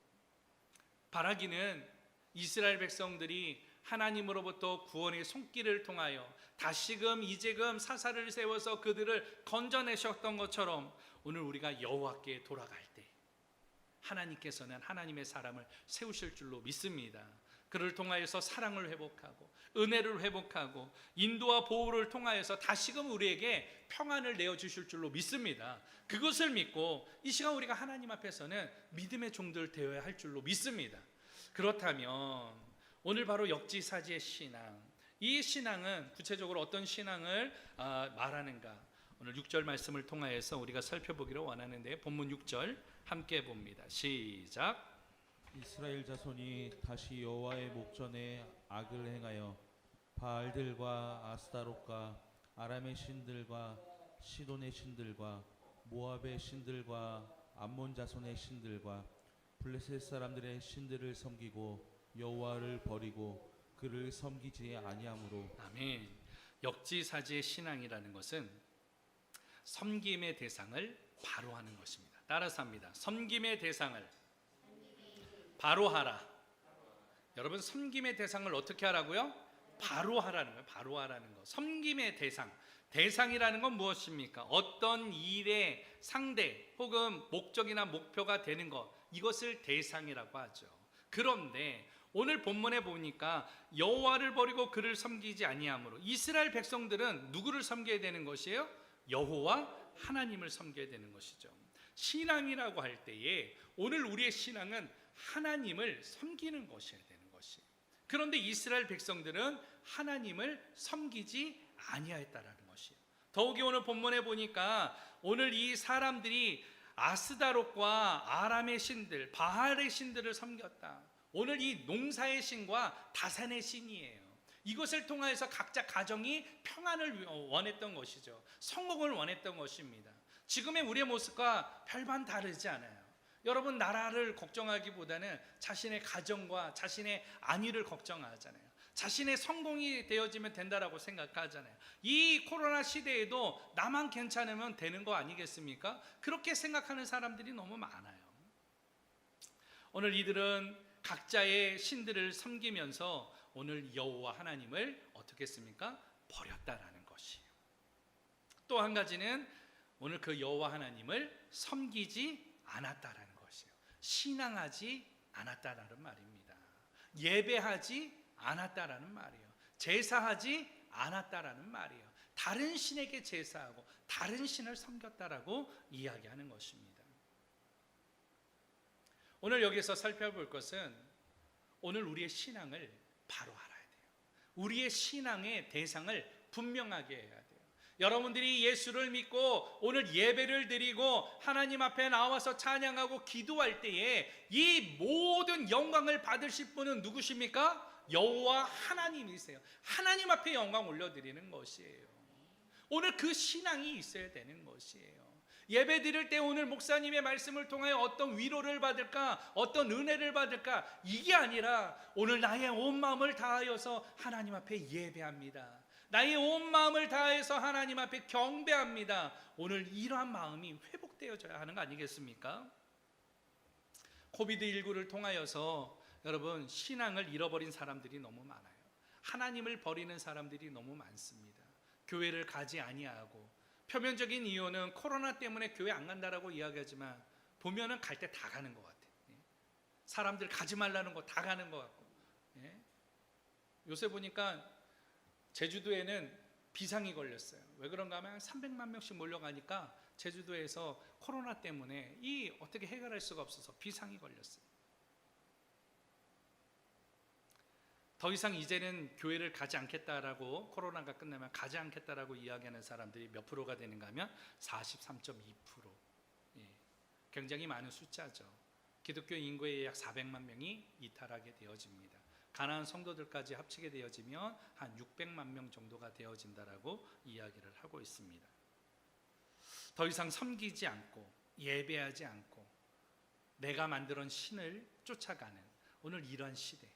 바라기는 이스라엘 백성들이 하나님으로부터 구원의 손길을 통하여 다시금 이제금 사사를 세워서 그들을 건져내셨던 것처럼 오늘 우리가 여호와께 돌아갈 때 하나님께서는 하나님의 사람을 세우실 줄로 믿습니다. 그를 통하여서 사랑을 회복하고 은혜를 회복하고 인도와 보호를 통하여서 다시금 우리에게 평안을 내어주실 줄로 믿습니다. 그것을 믿고 이 시간 우리가 하나님 앞에서는 믿음의 종들 되어야 할 줄로 믿습니다. 그렇다면 오늘 바로 역지사지의 신앙, 이 신앙은 구체적으로 어떤 신앙을 말하는가? 오늘 6절 말씀을 통하여서 우리가 살펴보기를 원하는데 본문 6절 함께 봅니다. 시작. 이스라엘 자손이 다시 여호와의 목전에 악을 행하여 바알들과 아스타롯과 아람의 신들과 시돈의 신들과 모압의 신들과 암몬 자손의 신들과 블레셋 사람들의 신들을 섬기고 여호와를 버리고 그를 섬기지 아니하므로. 아멘. 역지사지의 신앙이라는 것은 섬김의 대상을 바로 하는 것입니다. 따라서 합니다. 섬김의 대상을 바로 하라. 여러분 섬김의 대상을 어떻게 하라고요? 바로 하라는 거예요. 바로 하라는 거. 섬김의 대상이라는 건 무엇입니까? 어떤 일의 상대 혹은 목적이나 목표가 되는 것, 이것을 대상이라고 하죠. 그런데 오늘 본문에 보니까 여호와를 버리고 그를 섬기지 아니하므로 이스라엘 백성들은 누구를 섬겨야 되는 것이에요? 여호와 하나님을 섬겨야 되는 것이죠. 신앙이라고 할 때에 오늘 우리의 신앙은 하나님을 섬기는 것이어야 되는 것이에요. 그런데 이스라엘 백성들은 하나님을 섬기지 아니하였다라는 것이에요. 더욱이 오늘 본문에 보니까 오늘 이 사람들이 아스다롯과 아람의 신들, 바알의 신들을 섬겼다. 오늘 이 농사의 신과 다산의 신이에요. 이것을 통해서 각자 가정이 평안을 원했던 것이죠. 성공을 원했던 것입니다. 지금의 우리의 모습과 별반 다르지 않아요. 여러분 나라를 걱정하기보다는 자신의 가정과 자신의 안위를 걱정하잖아요. 자신의 성공이 되어지면 된다라고 생각하잖아요. 이 코로나 시대에도 나만 괜찮으면 되는 거 아니겠습니까? 그렇게 생각하는 사람들이 너무 많아요. 오늘 이들은 각자의 신들을 섬기면서 오늘 여호와 하나님을 어떻게 했습니까? 버렸다라는 것이에요. 또 한 가지는 오늘 그 여호와 하나님을 섬기지 않았다라는 것이에요. 신앙하지 않았다라는 말입니다. 예배하지 않았다라는 말이에요. 제사하지 않았다라는 말이에요. 다른 신에게 제사하고 다른 신을 섬겼다라고 이야기하는 것입니다. 오늘 여기서 살펴볼 것은 오늘 우리의 신앙을 바로 알아야 돼요. 우리의 신앙의 대상을 분명하게 해야 돼요. 여러분들이 예수를 믿고 오늘 예배를 드리고 하나님 앞에 나와서 찬양하고 기도할 때에 이 모든 영광을 받으실 분은 누구십니까? 여호와 하나님이세요. 하나님 앞에 영광 올려드리는 것이에요. 오늘 그 신앙이 있어야 되는 것이에요. 예배 드릴 때 오늘 목사님의 말씀을 통하여 어떤 위로를 받을까, 어떤 은혜를 받을까, 이게 아니라 오늘 나의 온 마음을 다하여서 하나님 앞에 예배합니다. 나의 온 마음을 다해서 하나님 앞에 경배합니다. 오늘 이러한 마음이 회복되어져야 하는 거 아니겠습니까? 코비드19를 통하여서 여러분 신앙을 잃어버린 사람들이 너무 많아요. 하나님을 버리는 사람들이 너무 많습니다. 교회를 가지 아니하고 표면적인 이유는 코로나 때문에 교회 안 간다라고 이야기하지만 보면은 갈 때 다 가는 것 같아요. 사람들 가지 말라는 거 다 가는 것 같고. 요새 보니까 제주도에는 비상이 걸렸어요. 왜 그런가 하면 300만 명씩 몰려가니까 제주도에서 코로나 때문에 이 어떻게 해결할 수가 없어서 비상이 걸렸어요. 더 이상 이제는 교회를 가지 않겠다라고, 코로나가 끝나면 가지 않겠다라고 이야기하는 사람들이 몇 프로가 되는가 하면 43.2%. 예, 굉장히 많은 숫자죠. 기독교 인구의 약 400만 명이 이탈하게 되어집니다. 가난한 성도들까지 합치게 되어지면 한 600만 명 정도가 되어진다라고 이야기를 하고 있습니다. 더 이상 섬기지 않고 예배하지 않고 내가 만들어 신을 쫓아가는 오늘 이런 시대,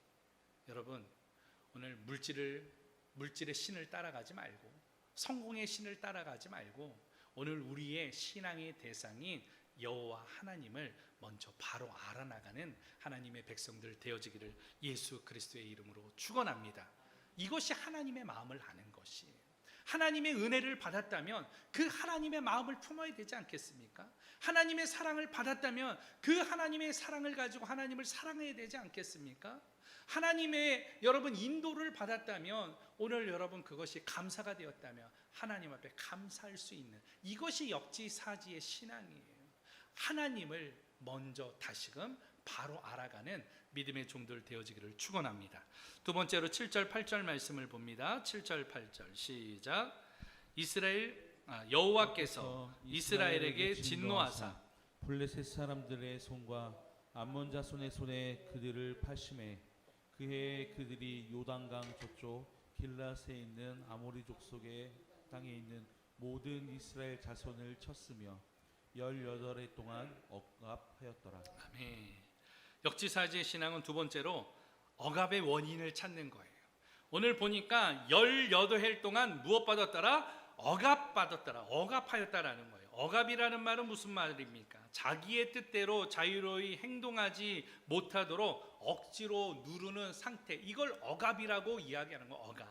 여러분 오늘 물질의 신을 따라가지 말고 성공의 신을 따라가지 말고 오늘 우리의 신앙의 대상인 여호와 하나님을 먼저 바로 알아나가는 하나님의 백성들 되어지기를 예수 그리스도의 이름으로 축원합니다. 이것이 하나님의 마음을 아는 것이에요. 하나님의 은혜를 받았다면 그 하나님의 마음을 품어야 되지 않겠습니까? 하나님의 사랑을 받았다면 그 하나님의 사랑을 가지고 하나님을 사랑해야 되지 않겠습니까? 하나님의 여러분 인도를 받았다면 오늘 여러분 그것이 감사가 되었다면 하나님 앞에 감사할 수 있는 이것이 역지사지의 신앙이에요. 하나님을 먼저 다시금 바로 알아가는 믿음의 종들 되어지기를 축원합니다. 두 번째로 7절 8절 말씀을 봅니다. 7절 8절 시작. 여호와께서 이스라엘에게 진노하사 블레셋 사람들의 손과 암몬 자손의 손에 그들을 파심해 그해 그들이 요단강 저쪽 길라스에 있는 아모리 족속의 땅에 있는 모든 이스라엘 자손을 쳤으며 18해 동안 억압하였더라. 아멘. 역지사지의 신앙은 두 번째로 억압의 원인을 찾는 거예요. 오늘 보니까 18해 동안 무엇 받았더라? 억압받았더라. 억압하였다라는 거예요. 억압이라는 말은 무슨 말입니까? 자기의 뜻대로 자유로이 행동하지 못하도록 억지로 누르는 상태, 이걸 억압이라고 이야기하는 거예요. 억압.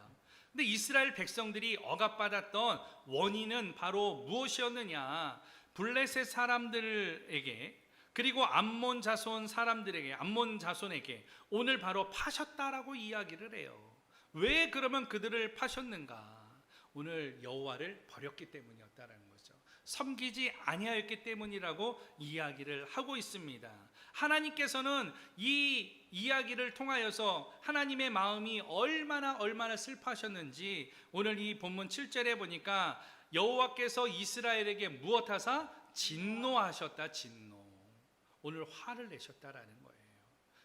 근데 이스라엘 백성들이 억압받았던 원인은 바로 무엇이었느냐? 블레셋 사람들에게 그리고 암몬 자손 사람들에게, 암몬 자손에게 오늘 바로 파셨다라고 이야기를 해요. 왜 그러면 그들을 파셨는가? 오늘 여호와를 버렸기 때문이었다라는 거죠. 섬기지 아니하였기 때문이라고 이야기를 하고 있습니다. 하나님께서는 이 이야기를 통하여서 하나님의 마음이 얼마나 슬퍼하셨는지 오늘 이 본문 7절에 보니까 여호와께서 이스라엘에게 무엇하사? 진노하셨다. 진노. 오늘 화를 내셨다라는 거예요.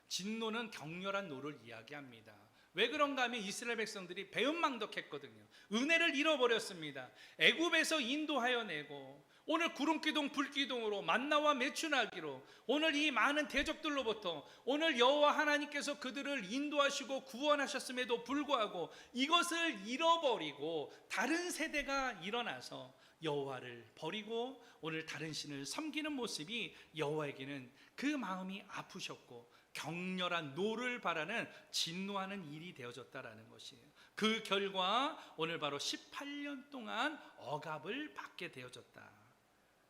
진노는 격렬한 노를 이야기합니다. 왜 그런가 하면 이스라엘 백성들이 배은망덕했거든요. 은혜를 잃어버렸습니다. 애굽에서 인도하여 내고 오늘 구름기둥 불기둥으로 만나와 메추나기로 오늘 이 많은 대적들로부터 오늘 여호와 하나님께서 그들을 인도하시고 구원하셨음에도 불구하고 이것을 잃어버리고 다른 세대가 일어나서 여호와를 버리고 오늘 다른 신을 섬기는 모습이 여호와에게는 그 마음이 아프셨고 격렬한 노를 바라는 진노하는 일이 되어졌다라는 것이에요. 그 결과 오늘 바로 18년 동안 억압을 받게 되어졌다.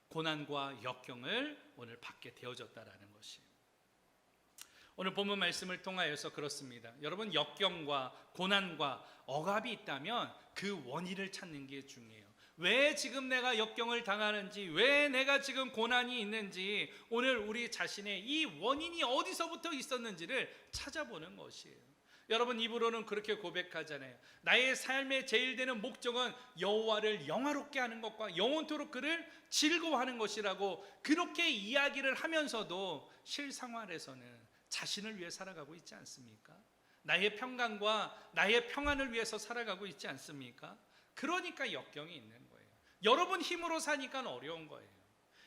고난과 역경을 오늘 받게 되어졌다라는 것이에요. 오늘 본문 말씀을 통하여서 그렇습니다. 여러분 역경과 고난과 억압이 있다면 그 원인을 찾는 게 중요해요. 왜 지금 내가 역경을 당하는지, 왜 내가 지금 고난이 있는지 오늘 우리 자신의 이 원인이 어디서부터 있었는지를 찾아보는 것이에요. 여러분 입으로는 그렇게 고백하잖아요. 나의 삶의 제일 되는 목적은 여호와를 영화롭게 하는 것과 영원토록 그를 즐거워하는 것이라고 그렇게 이야기를 하면서도 실생활에서는 자신을 위해 살아가고 있지 않습니까? 나의 평강과 나의 평안을 위해서 살아가고 있지 않습니까? 그러니까 역경이 있는 거예요. 여러분 힘으로 사니까 어려운 거예요.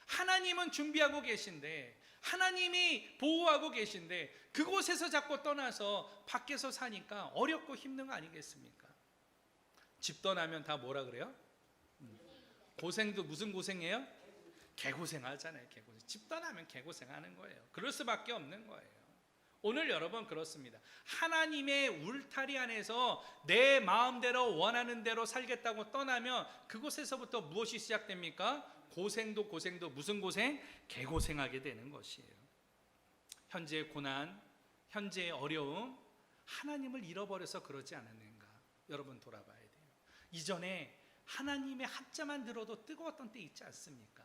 하나님은 준비하고 계신데 하나님이 보호하고 계신데 그곳에서 자꾸 떠나서 밖에서 사니까 어렵고 힘든 거 아니겠습니까? 집 떠나면 다 뭐라 그래요? 고생도 무슨 고생해요? 개고생 하잖아요. 개고생. 집 떠나면 개고생하는 거예요. 그럴 수밖에 없는 거예요. 오늘 여러분 그렇습니다. 하나님의 울타리 안에서 내 마음대로 원하는 대로 살겠다고 떠나면 그곳에서부터 무엇이 시작됩니까? 고생도 무슨 고생? 개고생하게 되는 것이에요. 현재의 고난, 현재의 어려움, 하나님을 잃어버려서 그러지 않았는가? 여러분 돌아봐야 돼요. 이전에 하나님의 한자만 들어도 뜨거웠던 때 있지 않습니까?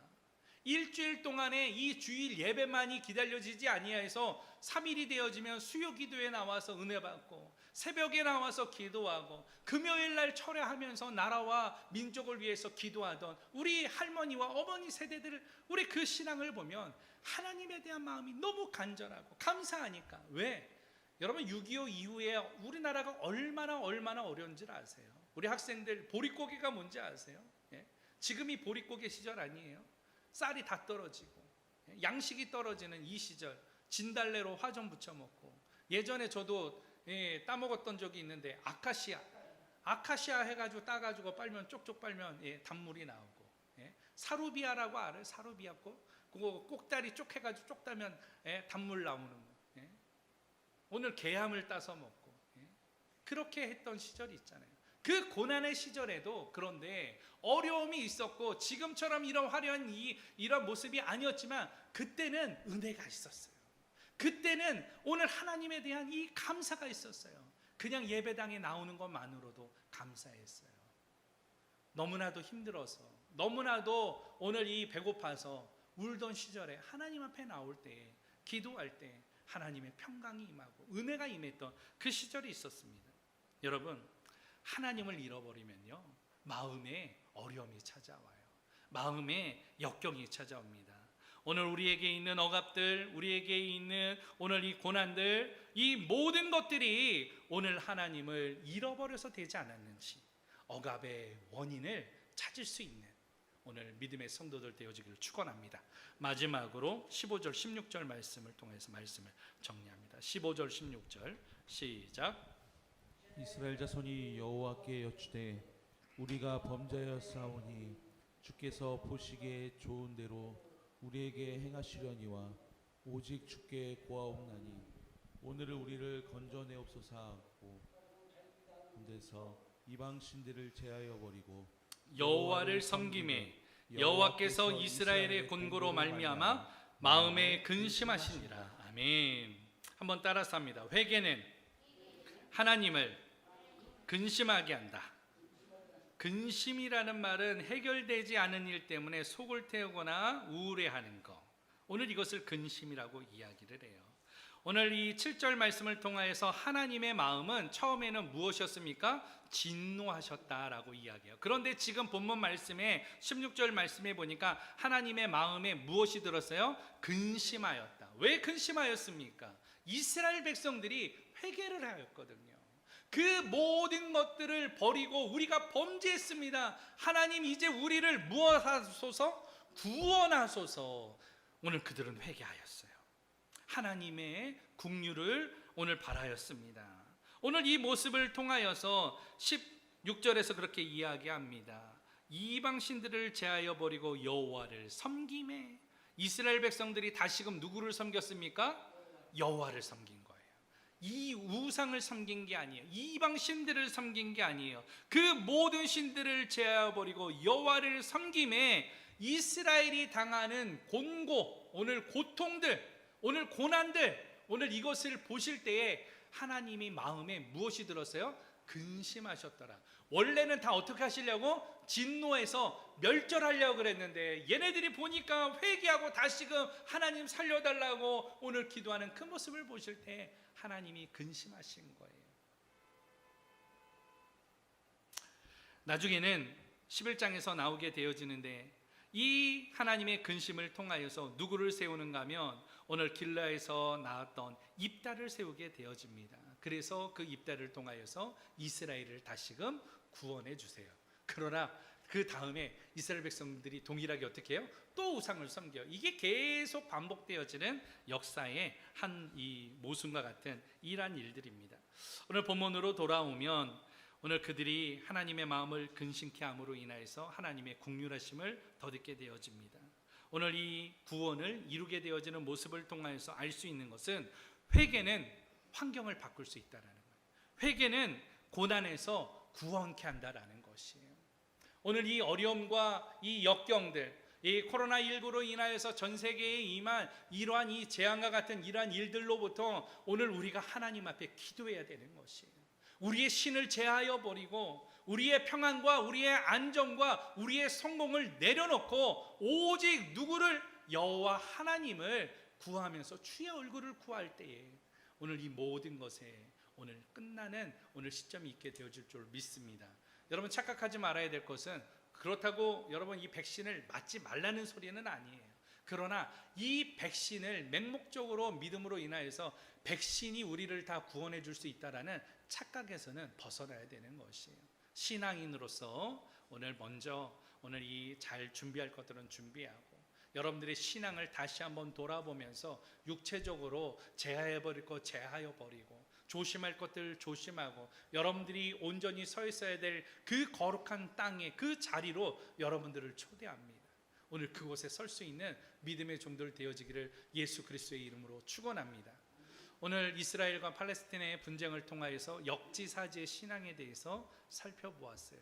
일주일 동안에 이 주일 예배만이 기다려지지 아니하여서 3일이 되어지면 수요 기도에 나와서 은혜 받고 새벽에 나와서 기도하고 금요일 날 철회하면서 나라와 민족을 위해서 기도하던 우리 할머니와 어머니 세대들, 우리 그 신앙을 보면 하나님에 대한 마음이 너무 간절하고 감사하니까. 왜? 여러분 6.25 이후에 우리나라가 얼마나 어려운지 아세요? 우리 학생들 보릿고개가 뭔지 아세요? 예? 지금이 보릿고개 시절 아니에요? 쌀이 다 떨어지고 양식이 떨어지는 이 시절, 진달래로 화 좀 부쳐 먹고, 예전에 저도 따먹었던 적이 있는데 아카시아 해가지고 따가지고 빨면 쪽쪽 빨면 단물이 나오고, 사루비아라고 알아요? 사루비아 그거 꼭다리 쪽 해가지고 쪽 따면 단물 나오는 거. 오늘 개함을 따서 먹고, 그렇게 했던 시절이 있잖아요. 그 고난의 시절에도 그런데 어려움이 있었고 지금처럼 이런 화려한 이런 모습이 아니었지만 그때는 은혜가 있었어요. 그때는 오늘 하나님에 대한 이 감사가 있었어요. 그냥 예배당에 나오는 것만으로도 감사했어요. 너무나도 힘들어서, 너무나도 오늘 이 배고파서 울던 시절에 하나님 앞에 나올 때, 기도할 때 하나님의 평강이 임하고 은혜가 임했던 그 시절이 있었습니다. 여러분, 하나님을 잃어버리면요, 마음에 어려움이 찾아와요. 마음에 역경이 찾아옵니다. 오늘 우리에게 있는 억압들, 우리에게 있는 오늘 이 고난들, 이 모든 것들이 오늘 하나님을 잃어버려서 되지 않았는지 억압의 원인을 찾을 수 있는 오늘 믿음의 성도들 되어지기를 축원합니다. 마지막으로 15절 16절 말씀을 통해서 말씀을 정리합니다. 15절 16절 시작. 이스라엘 자손이 여호와께 여쭈되 우리가 범죄하였사오니 주께서 보시기에 좋은 대로 우리에게 행하시려니와 오직 주께 구하옵나니 오늘을 우리를 건져내옵소서 하고 군대에서 이방 신들을 제하여 버리고 여호와를 섬김에 여호와께서 이스라엘의 곤고로 말미암아 마음에 근심하시니라. 아멘. 한번 따라서 합니다. 회개는 하나님을 근심하게 한다. 근심이라는 말은 해결되지 않은 일 때문에 속을 태우거나 우울해하는 것, 오늘 이것을 근심이라고 이야기를 해요. 오늘 이 7절 말씀을 통하여서 하나님의 마음은 처음에는 무엇이었습니까? 진노하셨다라고 이야기해요. 그런데 지금 본문 말씀에 16절 말씀에 보니까 하나님의 마음에 무엇이 들었어요? 근심하였다. 왜 근심하였습니까? 이스라엘 백성들이 회개를 하였거든요. 그 모든 것들을 버리고 우리가 범죄했습니다. 하나님 이제 우리를 무엇하소서? 구원하소서. 오늘 그들은 회개하였어요. 하나님의 긍휼을 오늘 바라였습니다. 오늘 이 모습을 통하여서 16절에서 그렇게 이야기합니다. 이방 신들을 제하여 버리고 여호와를 섬김에, 이스라엘 백성들이 다시금 누구를 섬겼습니까? 여호와를 섬긴 거예요. 이 우상을 섬긴 게 아니에요. 이방 신들을 섬긴 게 아니에요. 그 모든 신들을 제하여 버리고 여호와를 섬김에 이스라엘이 당하는 곤고, 오늘 고통들, 오늘 고난들, 오늘 이것을 보실 때에 하나님이 마음에 무엇이 들었어요? 근심하셨더라. 원래는 다 어떻게 하시려고? 진노해서 멸절하려고 그랬는데 얘네들이 보니까 회개하고 다시금 하나님 살려달라고 오늘 기도하는 그 모습을 보실 때 하나님이 근심하신 거예요. 나중에는 11장에서 나오게 되어지는데 이 하나님의 근심을 통하여서 누구를 세우는가 하면 오늘 길라에서 나왔던 입다를 세우게 되어집니다. 그래서 그 입다를 통하여서 이스라엘을 다시금 구원해 주세요. 그러나 그 다음에 이스라엘 백성들이 동일하게 어떻게 해요? 또 우상을 섬겨요. 이게 계속 반복되어지는 역사의 한 이 모순과 같은 이러한 일들입니다. 오늘 본문으로 돌아오면 오늘 그들이 하나님의 마음을 근심케 함으로 인하여서 하나님의 긍휼하심을 덧입게 되어집니다. 오늘 이 구원을 이루게 되어지는 모습을 통하여서 알 수 있는 것은 회개는 환경을 바꿀 수 있다는 거예요. 회개는 고난에서 구원케 한다라는 것이에요. 오늘 이 어려움과 이 역경들, 이 코로나19로 인하여서 전 세계에 임한 이러한 이 재앙과 같은 이러한 일들로부터 오늘 우리가 하나님 앞에 기도해야 되는 것이에요. 우리의 신을 제하여 버리고 우리의 평안과 우리의 안정과 우리의 성공을 내려놓고 오직 누구를? 여호와 하나님을 구하면서 주의 얼굴을 구할 때에 오늘 이 모든 것에 오늘 끝나는 오늘 시점이 있게 되어질 줄 믿습니다. 여러분 착각하지 말아야 될 것은 그렇다고 여러분 이 백신을 맞지 말라는 소리는 아니에요. 그러나 이 백신을 맹목적으로 믿음으로 인하여서 백신이 우리를 다 구원해 줄 수 있다라는 착각에서는 벗어나야 되는 것이에요. 신앙인으로서 오늘 먼저 오늘 이 잘 준비할 것들은 준비하고 여러분들의 신앙을 다시 한번 돌아보면서 육체적으로 제하해 버릴 것 제하여 버리고 조심할 것들 조심하고 여러분들이 온전히 서 있어야 될 그 거룩한 땅에 그 자리로 여러분들을 초대합니다. 오늘 그곳에 설 수 있는 믿음의 종들 되어지기를 예수 그리스도의 이름으로 축원합니다. 오늘 이스라엘과 팔레스타인의 분쟁을 통하여서 역지사지의 신앙에 대해서 살펴보았어요.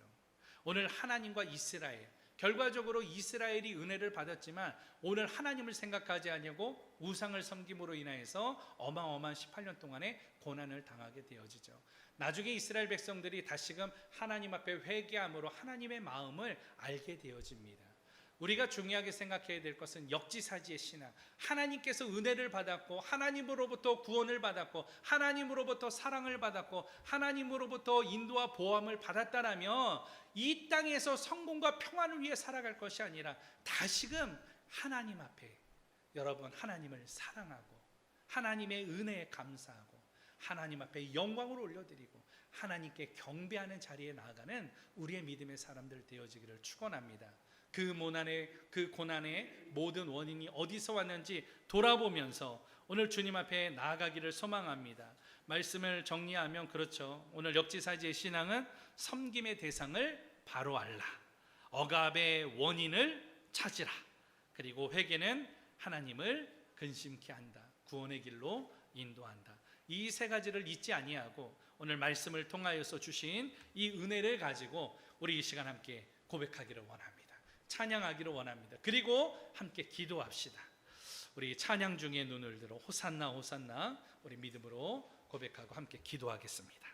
오늘 하나님과 이스라엘, 결과적으로 이스라엘이 은혜를 받았지만 오늘 하나님을 생각하지 아니하고 우상을 섬김으로 인하여서 어마어마한 18년 동안의 고난을 당하게 되어지죠. 나중에 이스라엘 백성들이 다시금 하나님 앞에 회개함으로 하나님의 마음을 알게 되어집니다. 우리가 중요하게 생각해야 될 것은 역지사지의 신앙, 하나님께서 은혜를 받았고 하나님으로부터 구원을 받았고 하나님으로부터 사랑을 받았고 하나님으로부터 인도와 보호함을 받았다라면 이 땅에서 성공과 평안을 위해 살아갈 것이 아니라 다시금 하나님 앞에 여러분 하나님을 사랑하고 하나님의 은혜에 감사하고 하나님 앞에 영광을 올려드리고 하나님께 경배하는 자리에 나아가는 우리의 믿음의 사람들 되어지기를 축원합니다. 그 고난의 모든 원인이 어디서 왔는지 돌아보면서 오늘 주님 앞에 나아가기를 소망합니다. 말씀을 정리하면 그렇죠. 오늘 역지사지의 신앙은 섬김의 대상을 바로 알라, 억압의 원인을 찾으라, 그리고 회개는 하나님을 근심케 한다, 구원의 길로 인도한다. 이 세 가지를 잊지 아니하고 오늘 말씀을 통하여서 주신 이 은혜를 가지고 우리 이 시간 함께 고백하기를 원합니다. 찬양하기를 원합니다. 그리고 함께 기도합시다. 우리 찬양 중에 눈을 들어 호산나 호산나 우리 믿음으로 고백하고 함께 기도하겠습니다.